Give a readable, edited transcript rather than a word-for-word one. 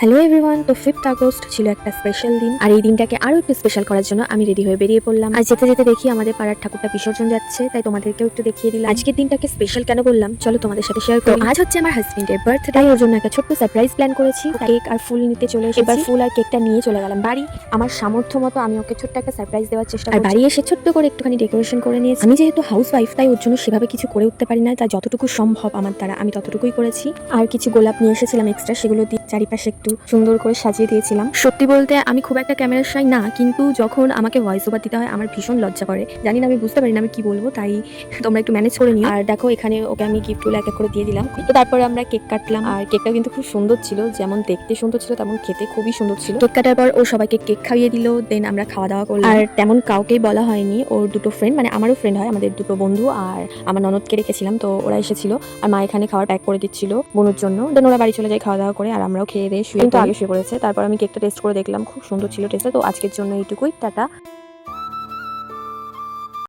Hello everyone, তো 5th August ছিল একটা স্পেশাল দিন। আর এই দিনটাকে আরো একটু স্পেশাল করার জন্য আমি রেডি হয়ে বেরিয়ে পড়লাম। আর যেতে যেতে দেখি আমাদের পাড়ার ঠাকুরটা বিসর্জন যাচ্ছে, তাই তোমাদেরকেও একটু দেখিয়ে দিলাম। আজকের দিনটাকে স্পেশাল কেন বললাম, চলো তোমাদের সাথে শেয়ার করি। আজ হচ্ছে আমার হাজবেন্ডের বার্থডে, তাই ওর জন্য একটা ছোট্ট সারপ্রাইজ প্ল্যান করেছি। কেক আর ফুল নিতে চলে এসেছি। এবার ফুল আর কেকটা নিয়ে চলে গেলাম বাড়ি। আমার সামর্থ্য মতো আমি ওকে ছোট্ট একটা সারপ্রাইজ দেওয়ার চেষ্টা করি। আর বাড়ি এসে ছোট্ট করে একটুখানি ডেকোরেশন করে নিয়েছি। আমি যেহেতু হাউস ওয়াইফ, তাই ওর জন্য সেভাবে কিছু করে উঠতে পারি না, তাই যতটুকু সম্ভব আমার দ্বারা আমি ততটুকুই করেছি। আর কিছু গোলাপ নিয়ে এসেছিলাম এক্সট্রা, সেগুলো দিয়ে চারিপাশে একটু সুন্দর করে সাজিয়ে দিয়েছিলাম। সত্যি বলতে আমি খুব একটা ক্যামেরার শাই না, কিন্তু যখন আমাকে ভয়েস ওভার দিতে হয় আমার ভীষণ লজ্জা করে। জানি না, আমি বুঝতে পারি না আমি কি বলবো, তাই তোমরা একটু ম্যানেজ করে নিও। আর দেখো এখানে ওকে আমি গিফটগুলো এক এক করে দিয়ে দিলাম। তো তারপরে আমরা কেক কাটলাম, আর কেকটা কিন্তু খুব সুন্দর ছিল, যেমন দেখতে সুন্দর ছিল তেমন খেতে খুবই সুন্দর ছিল। কেক কাটার পর ও সবাইকে কেক খাইয়ে দিল, দেন আমরা খাওয়া দাওয়া করলাম। আর তেমন কাউকেই বলা হয়নি, ওর দুটো ফ্রেন্ড, মানে আমারও ফ্রেন্ড হয়, আমাদের দুটো বন্ধু আর আমার ননদকে রেখেছিলাম, তো ওরা এসেছিল। আর মা এখানে খাবার প্যাক করে দিচ্ছিল বোনের জন্য। দেন ওরা বাড়ি চলে যায় খাওয়া দাওয়া করে, আর আমরাও খেয়ে দিয়ে শুয়ে, কিন্তু আগে শুয়ে পড়েছে। তারপর আমি কেকটা টেস্ট করে দেখলাম, খুব সুন্দর ছিল টেস্টটা। তো আজকের জন্য এইটুকুই, টাটা।